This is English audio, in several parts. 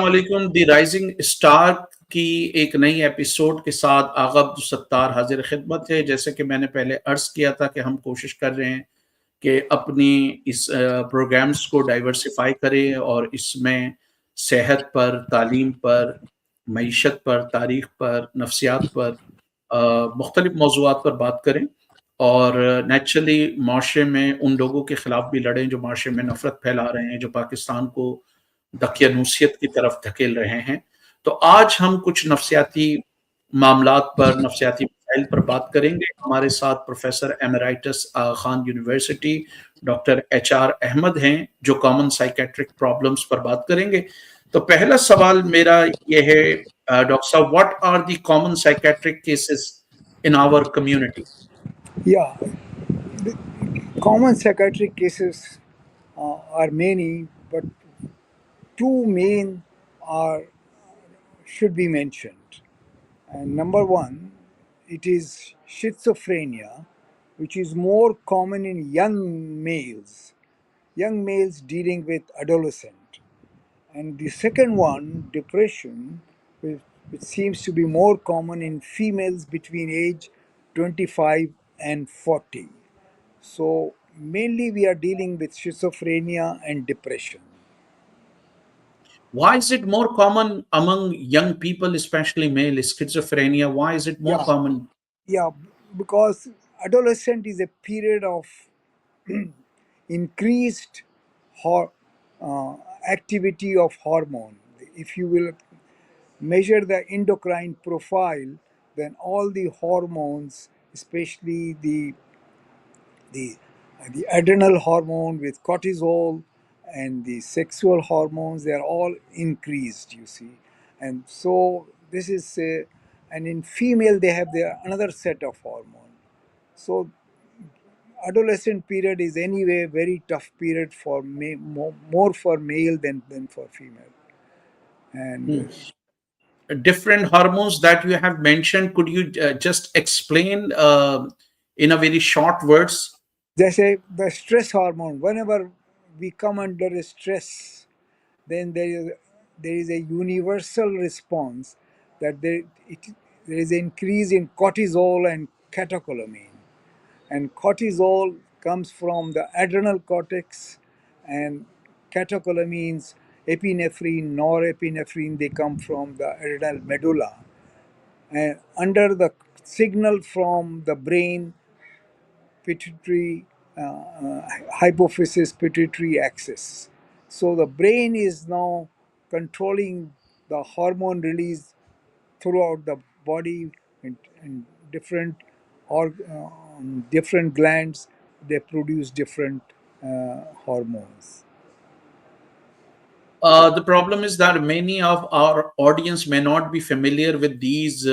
अस्सलाम वालेकुम। The rising star की एक नई एपिसोड के साथ आगा अब्दुल सत्तार हाजिर खिदमत है। जैसे कि मैंने पहले अर्ज किया था कि हम कोशिश कर रहे हैं कि अपनी इस प्रोग्राम्स को डाइवर्सिफाई करें और इसमें सेहत पर, तालीम पर, मईशत पर, तारीख पर, नफ्सियात पर मुख्तलिफ मौज़ूआत पर बात करें और नेचुरली माशरे में उन लोगों के खिलाफ भी लड़ें जो माशरे में नफरत फैला रहे हैं, जो पाकिस्तान को दकियानूसियत की तरफ धकेल रहे हैं। तो आज हम कुछ नफ्सियाती मामलात पर, नफ्सियाती मसाइल पर बात करेंगे। हमारे साथ professor emeritus Khan university doctor HR Ahmad हैं, जो कॉमन साइकेट्रिक प्रॉब्लम्स पर बात करेंगे। तो पहला सवाल मेरा ये है, डॉक्टर साहब, what are the common psychiatric cases in our community? Yeah, the common psychiatric cases are many, but two main are should be mentioned. And number one, it is schizophrenia, which is more common in young males dealing with adolescent. And the second one, depression, which seems to be more common in females between age 25 and 40. So mainly we are dealing with schizophrenia and depression. Why is it more common among young people, especially male schizophrenia? Why is it more Yeah, common? yeah, because adolescent is a period of increased hor- activity of hormone. If you will measure the endocrine profile, then all the hormones, especially the the adrenal hormone with cortisol and the sexual hormones, they are all increased, you see. And so this is and in female they have their another set of hormone. So adolescent period is anyway very tough period for more for male than for female. And Hmm. Different hormones that you have mentioned, could you just explain in a very short words? they say the stress hormone, whenever we come under stress, then there is a universal response that there is an increase in cortisol and catecholamine. And cortisol comes from the adrenal cortex, and catecholamines, epinephrine, norepinephrine, they come from the adrenal medulla. And under the signal from the brain, pituitary, hypophysis pituitary axis. So the brain is now controlling the hormone release throughout the body in different different glands. They produce different hormones. The problem is that many of our audience may not be familiar with these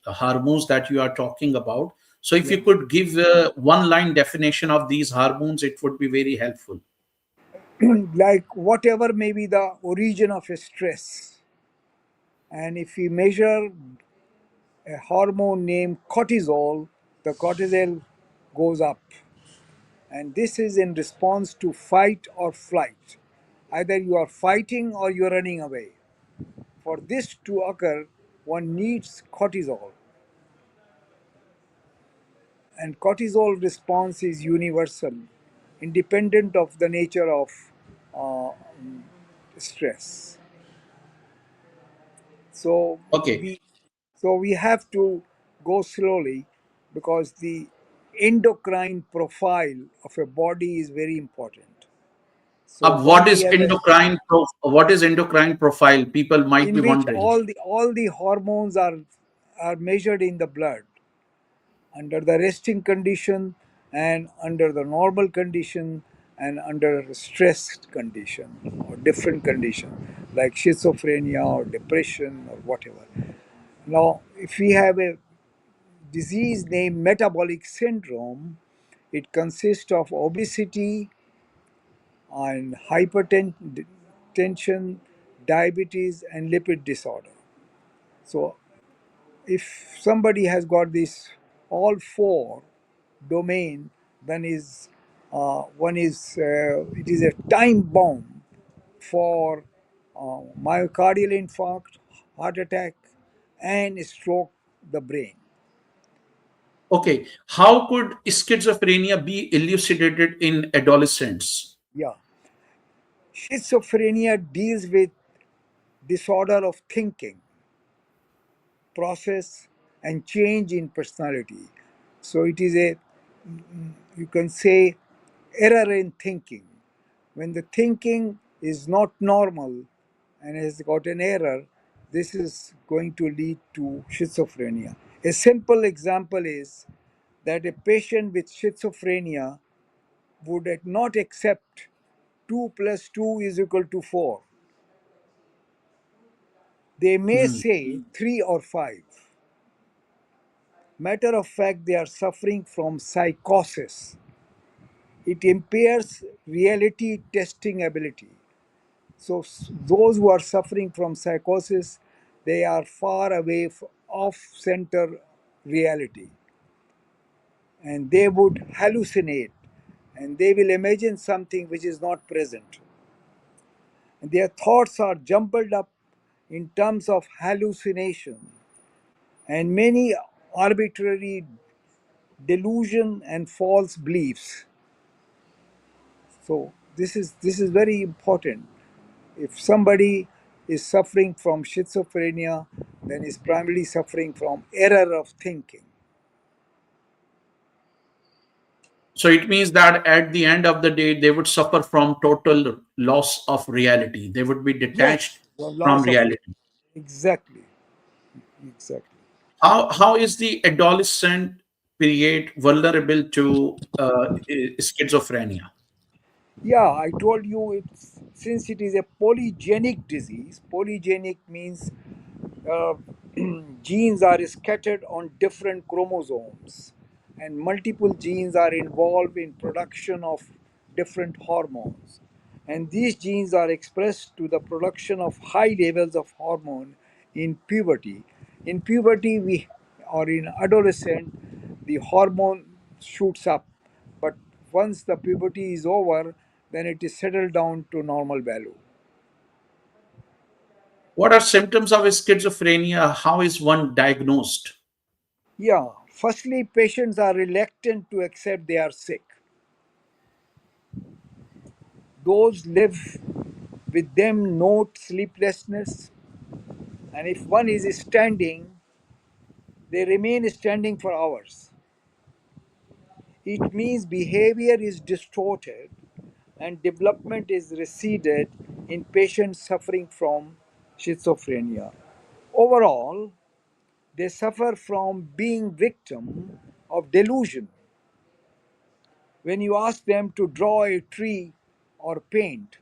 hormones that you are talking about. So, if Yeah. you could give one line definition of these hormones, it would be very helpful. Like whatever may be the origin of a stress, and if we measure a hormone named cortisol, the cortisol goes up. And this is in response to fight or flight. Either you are fighting or you are running away. For this to occur, one needs cortisol. And cortisol response is universal, independent of the nature of uh, stress. So Okay. we so we have to go slowly because the endocrine profile of a body is very important. So What one we is have a what is endocrine profile? People might in be which wondering. all the hormones are measured in the blood under the resting condition and under the normal condition and under stressed condition or different condition like schizophrenia or depression or whatever. Now if we have a disease named metabolic syndrome, it consists of obesity and hypertension, diabetes, and lipid disorder. So, if somebody has got this all four domain, then is one is it is a time bomb for myocardial infarct, heart attack, and stroke the brain. Okay, how could schizophrenia be elucidated in adolescents? Yeah. Schizophrenia deals with disorder of thinking, process, and change in personality. So it is a, you can say, error in thinking. When the thinking is not normal and has got an error, this is going to lead to schizophrenia. A simple example is that a patient with schizophrenia would not accept 2 plus 2 is equal to 4. They may Hmm. say 3 or 5. Matter of fact, they are suffering from psychosis. It impairs reality testing ability. So those who are suffering from psychosis, they are far away off center reality, and they would hallucinate, and they will imagine something which is not present. And their thoughts are jumbled up in terms of hallucination and many arbitrary delusion and false beliefs. So this is very important. If somebody is suffering from schizophrenia, then is primarily suffering from error of thinking. So it means that at the end of the day, they would suffer from total loss of reality. They would be detached Yes, the from loss of reality. exactly, exactly. How is the adolescent period vulnerable to schizophrenia? Yeah, I told you it's since it is a polygenic disease. Polygenic means uh, genes are scattered on different chromosomes, and multiple genes are involved in production of different hormones, and these genes are expressed to the production of high levels of hormone in puberty. In puberty we, or in adolescent, the hormone shoots up, but once the puberty is over, then it is settled down to normal value. What are symptoms of schizophrenia? How is one diagnosed? Yeah, firstly, patients are reluctant to accept they are sick. Those live with them note sleeplessness, and if one is standing, they remain standing for hours. It means behavior is distorted and development is receded in patients suffering from schizophrenia. Overall, they suffer from being victim of delusion. When you ask them to draw a tree or paint,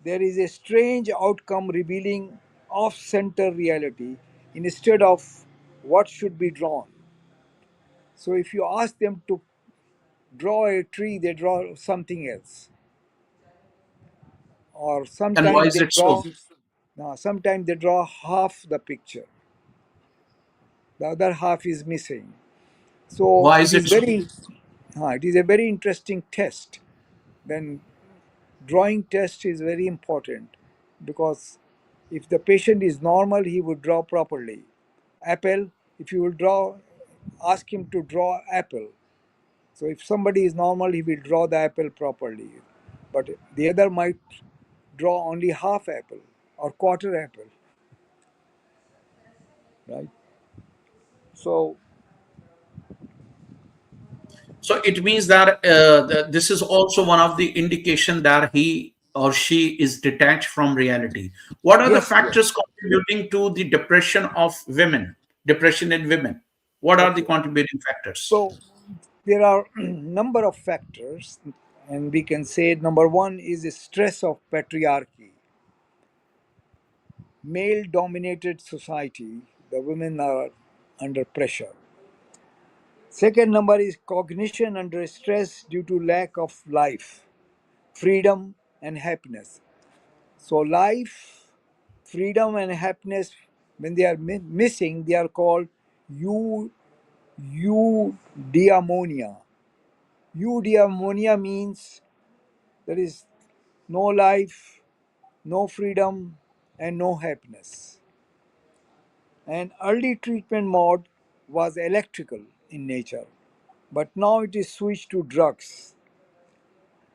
there is a strange outcome revealing off center reality instead of what should be drawn. So, if you ask them to draw a tree, they draw something else. Or And why sometimes is they it so? draw, sometimes they draw half the picture, the other half is missing. So, Why it is is it so? a very interesting test. Then drawing test is very important because if the patient is normal, he would draw properly. Apple, if you will draw, ask him to draw apple. So if somebody is normal, he will draw the apple properly. But the other might draw only half apple or quarter apple, right? So So it means that this is also one of the indication that he or she is detached from reality. What are the yes, factors yes. contributing to the depression of women? Depression in women. What are the Okay. contributing factors? So there are number of factors, and we can say number one is the stress of patriarchy. Male dominated society, the women are under pressure. Second number is cognition under stress due to lack of life, freedom, and happiness. So, life, freedom, and happiness, when they are missing, they are called eu- eudaimonia. Eudaimonia means there is no life, no freedom, and no happiness. And early treatment mode was electrical in nature, but now it is switched to drugs.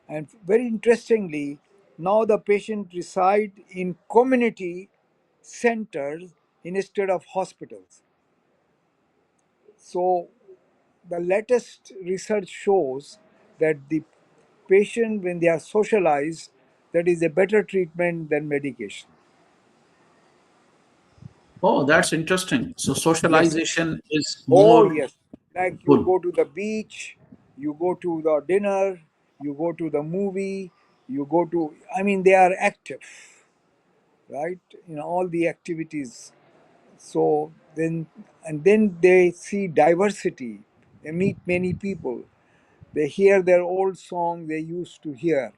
And very interestingly, now the patient reside in community centers instead of hospitals. So the latest research shows that the patient, when they are socialized, that is a better treatment than medication. Oh, that's interesting. So Yes. socialization is Oh, more yes. Like you good. go to the beach, you go to the dinner, you go to the movie, you go to, I mean, they are active, right? In all the activities. So then, and then they see diversity. They meet many people. They hear their old song they used to hear.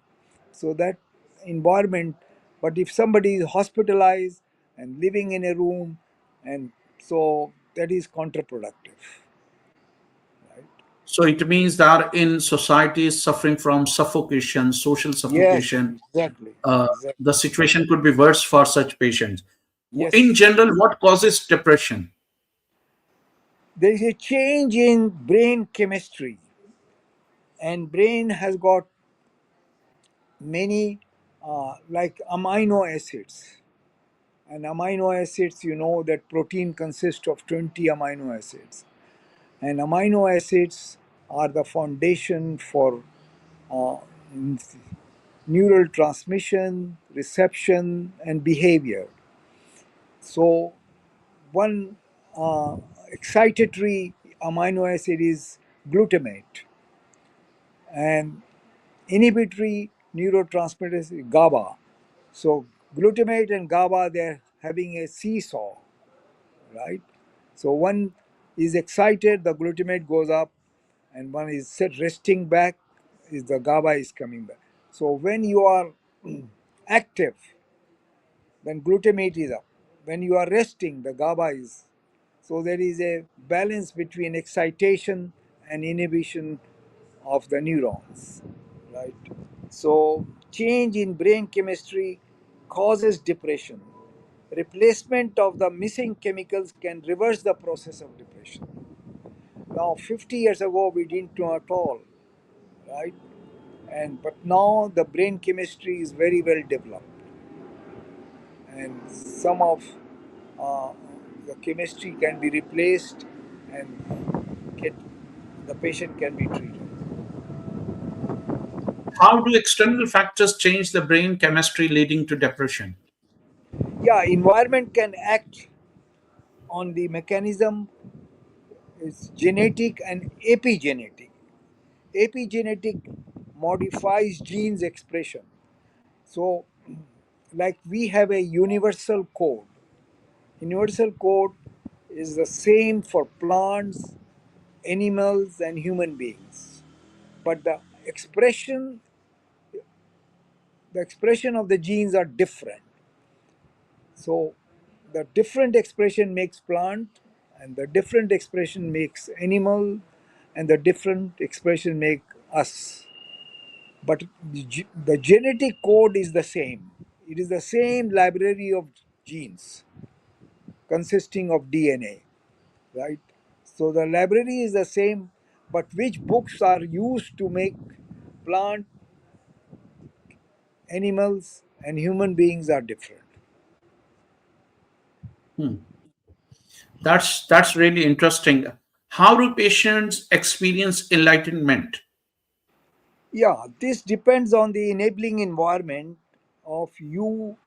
So that environment, but if somebody is hospitalized and living in a room, and so that is counterproductive, right? So it means that in societies suffering from suffocation, social Yes, suffocation, exactly, uh, exactly. the situation could be worse for such patients. In Yes, general, what causes depression? there is a change in brain chemistry, and brain has got many like amino acids. And amino acids, you know that protein consists of 20 amino acids. And amino acids are the foundation for uh, neural transmission, reception, and behavior. So, one excitatory amino acid is glutamate, and inhibitory neurotransmitter is GABA. So, glutamate and GABA, they're having a seesaw, right? So one is excited, the glutamate goes up, and one is set resting back, is the GABA is coming back. So when you are active, then glutamate is up. When you are resting, the GABA is. So there is a balance between excitation and inhibition of the neurons, right? So change in brain chemistry causes depression. Replacement of the missing chemicals can reverse the process of depression. Now, 50 years ago, we didn't know at all, right? And but now the brain chemistry is very well developed, and some of uh, the chemistry can be replaced, and get the patient can be treated. How do external factors change the brain chemistry leading to depression? Yeah, environment can act on the mechanism. Is genetic and epigenetic. Epigenetic modifies genes expression. So, like we have a universal code. Universal code is the same for plants, animals, and human beings. But the expression of the genes are different. So, the different expression makes plant, and the different expression makes animal, and the different expression make us. But the genetic code is the same. It is the same library of genes consisting of DNA, right? So the library is the same, but which books are used to make plant, animals, and human beings are different. Hmm. That's really interesting. How do patients experience enlightenment? Yeah, this depends on the enabling environment of eudaimonia,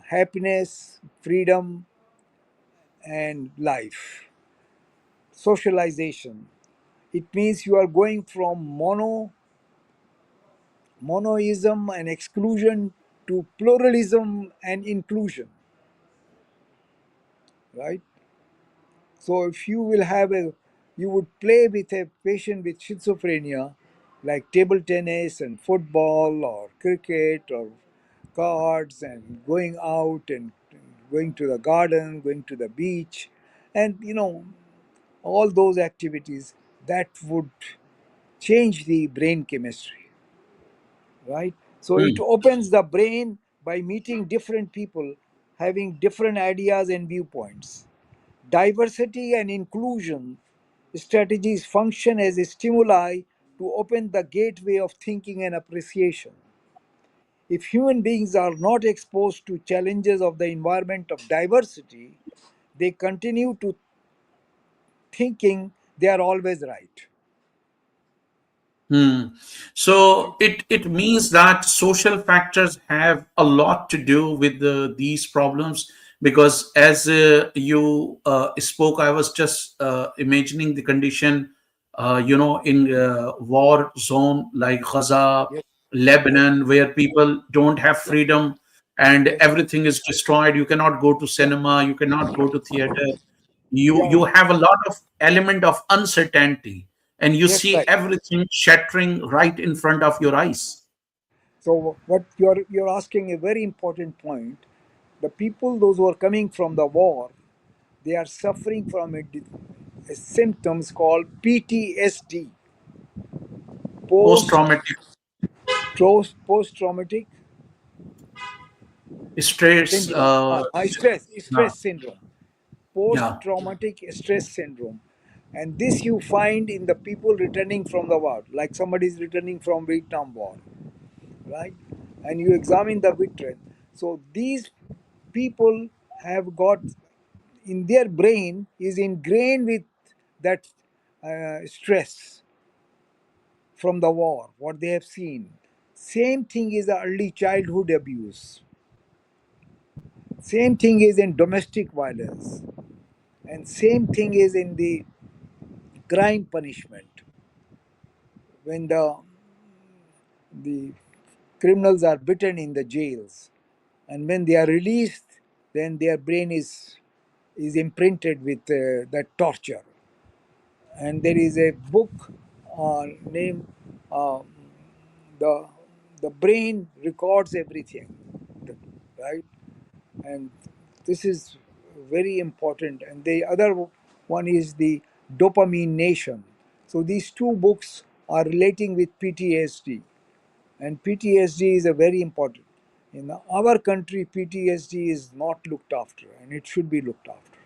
happiness, freedom, and life. Socialization. It means you are going from monoism and exclusion to pluralism and inclusion, right? So if you will have a, you would play with a patient with schizophrenia, like table tennis and football or cricket or cards, and going out and going to the garden, going to the beach, and all those activities that would change the brain chemistry, right? So it Hmm. opens the brain by meeting different people having different ideas and viewpoints. Diversity and inclusion strategies function as a stimuli to open the gateway of thinking and appreciation. If human beings are not exposed to challenges of the environment of diversity, they continue to thinking they are always right. Hmm. So it means that social factors have a lot to do with these problems, because as you spoke, I was just imagining the condition, in war zone like Gaza, Yes, yes, Lebanon, where people don't have yes, freedom and yes, everything is destroyed. You cannot go to yeah, cinema, you cannot go to theater. You yeah, have a lot of element of uncertainty, and you yes, see right. everything shattering right in front of your eyes. So what you're asking a very important point. The people, those who are coming from the war, they are suffering from a symptoms called PTSD, Post post traumatic post traumatic stress. syndrome, Yeah, stress syndrome, post yeah. traumatic stress syndrome. And this you find in the people returning from the war, like somebody is returning from Vietnam War, right? And you examine the veteran. So these people have got in their brain is ingrained with that stress from the war, what they have seen. Same thing is the early childhood abuse. Same thing is in domestic violence. And same thing is in the crime punishment. When the criminals are beaten in the jails, and when they are released, then their brain is imprinted with that torture. And there is a book named uh, the the brain records everything, right? And this is very important. And the other one is the dopamine nation. So these two books are relating with PTSD, and PTSD is a very important. In our country, PTSD is not looked after, and it should be looked after.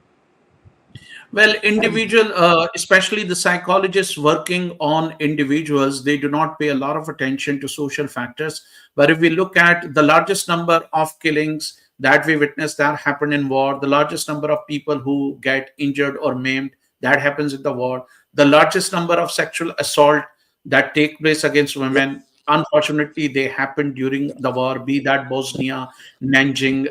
Well, individual, especially the psychologists working on individuals, they do not pay a lot of attention to social factors. But if we look at the largest number of killings that we witness that happen in war, the largest number of people who get injured or maimed that happens in the war, the largest number of sexual assault that take place against Yeah, women, unfortunately, they happen during the war, be that Bosnia, Nanjing,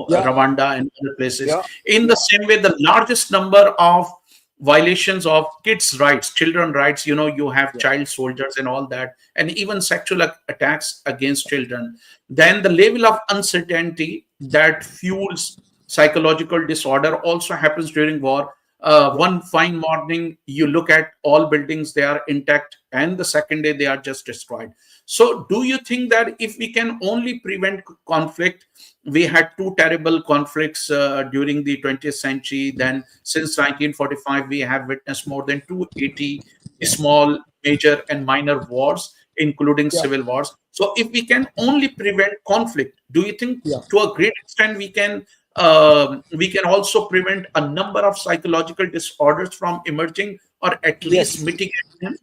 yeah, Rwanda, and other places. yeah, In the yeah, same way, the largest number of violations of kids' rights, children rights, you have yeah, child soldiers and all that, and even sexual attacks against children. Then the level of uncertainty that fuels psychological disorder also happens during war. yeah. One fine morning, you look at all buildings, they are intact, and the second day, they are just destroyed. So, do you think that if we can only prevent conflict, we had two terrible conflicts during the 20th century. Then, since 1945, we have witnessed more than 280 small, major, and minor wars, including Yeah, civil wars. So, if we can only prevent conflict, do you think yeah, to a great extent we can also prevent a number of psychological disorders from emerging, or at least yes. mitigate them?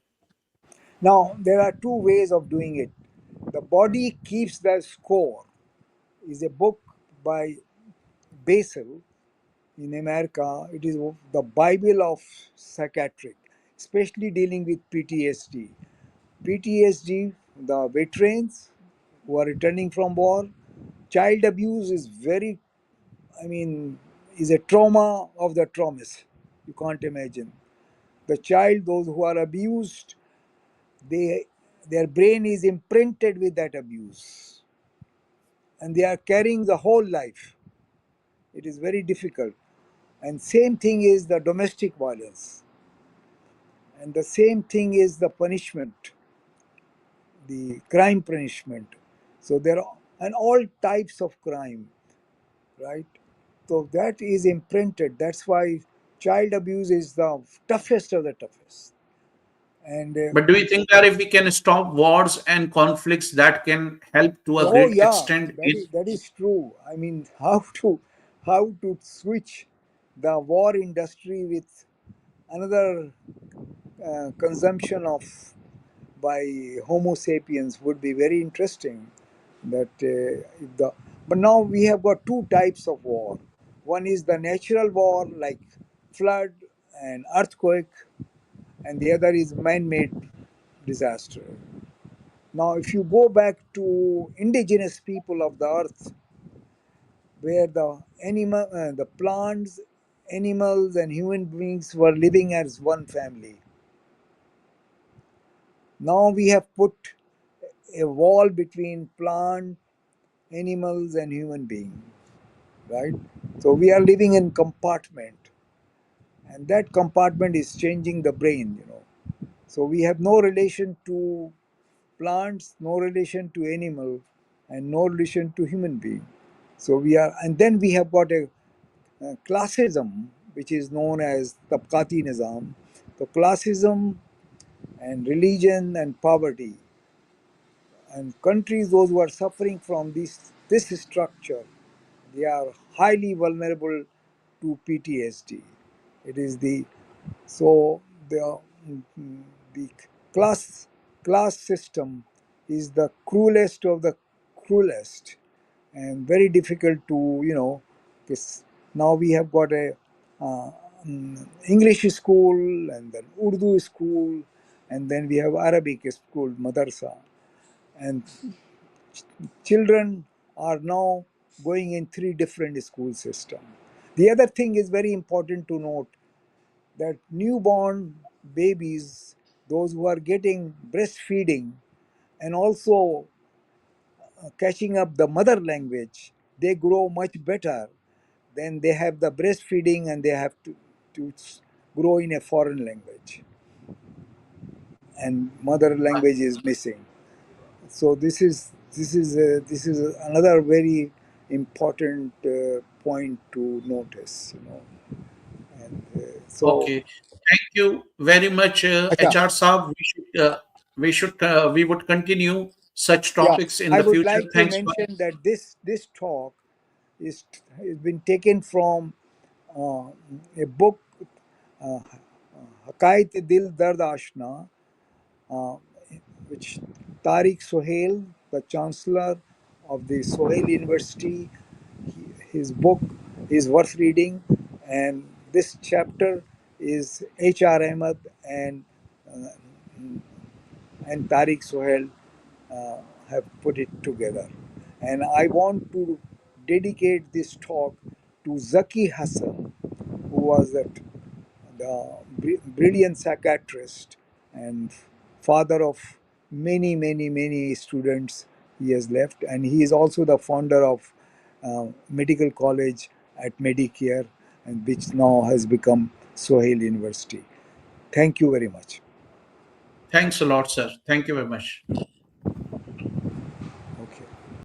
Now, there are two ways of doing it. The Body Keeps the Score is a book by Basil in America. It is the Bible of psychiatric, especially dealing with PTSD. PTSD, the veterans who are returning from war, child abuse is very, I mean, is a trauma of the traumas. You can't imagine. The child, those who are abused, they their brain is imprinted with that abuse, and they are carrying the whole life. It is very difficult. And same thing is the domestic violence, and the same thing is the punishment, the crime punishment. So there are and all types of crime, right? So that is imprinted. That's why child abuse is the toughest of the toughest. And But do you think that if we can stop wars and conflicts, that can help to a oh great yeah, extent that in? is true. I mean, how to switch the war industry with another consumption of by Homo sapiens would be very interesting. That if the but now we have got two types of war. One is the natural war like flood and earthquake, and the other is man-made disaster. Now, if you go back to indigenous people of the earth, where the plants, animals, and human beings were living as one family, now we have put a wall between plant, animals, and human being, right? So we are living in compartment, and that compartment is changing the brain. So we have no relation to plants, no relation to animal, and no relation to human being. So we are, and then we have got a classism, which is known as Tabqati Nizam. So classism and religion and poverty, and countries those who are suffering from this structure, they are highly vulnerable to PTSD. It is so the the class system is the cruelest of the cruelest, and very difficult to this. Now we have got a uh, English school, and then Urdu school, and then we have Arabic school, madrasa, and children are now going in three different school systems. The other thing is very important to note, that newborn babies, those who are getting breastfeeding and also catching up the mother language, they grow much better than they have the breastfeeding and they have to grow in a foreign language, and mother language is missing. So this is another very important point to notice. And so, Okay. Thank you very much, acha, HR Saab. We would continue such yeah, topics in I the would future. like to Thanks for. mention that this talk is been taken from uh, a book, uh, Hakait Dil Dard Ashna, uh, which Tariq Sohail, the Chancellor of the Sohail University, his book is worth reading, and this chapter is H.R. Ahmed uh, and Tariq Sohail uh, have put it together. And I want to dedicate this talk to Zaki Hassan, who was the brilliant psychiatrist and father of many, many, many students he has left. And he is also the founder of medical college at Medicare, and which now has become Sohail University. Thank you very much. Thanks a lot, sir. Thank you very much.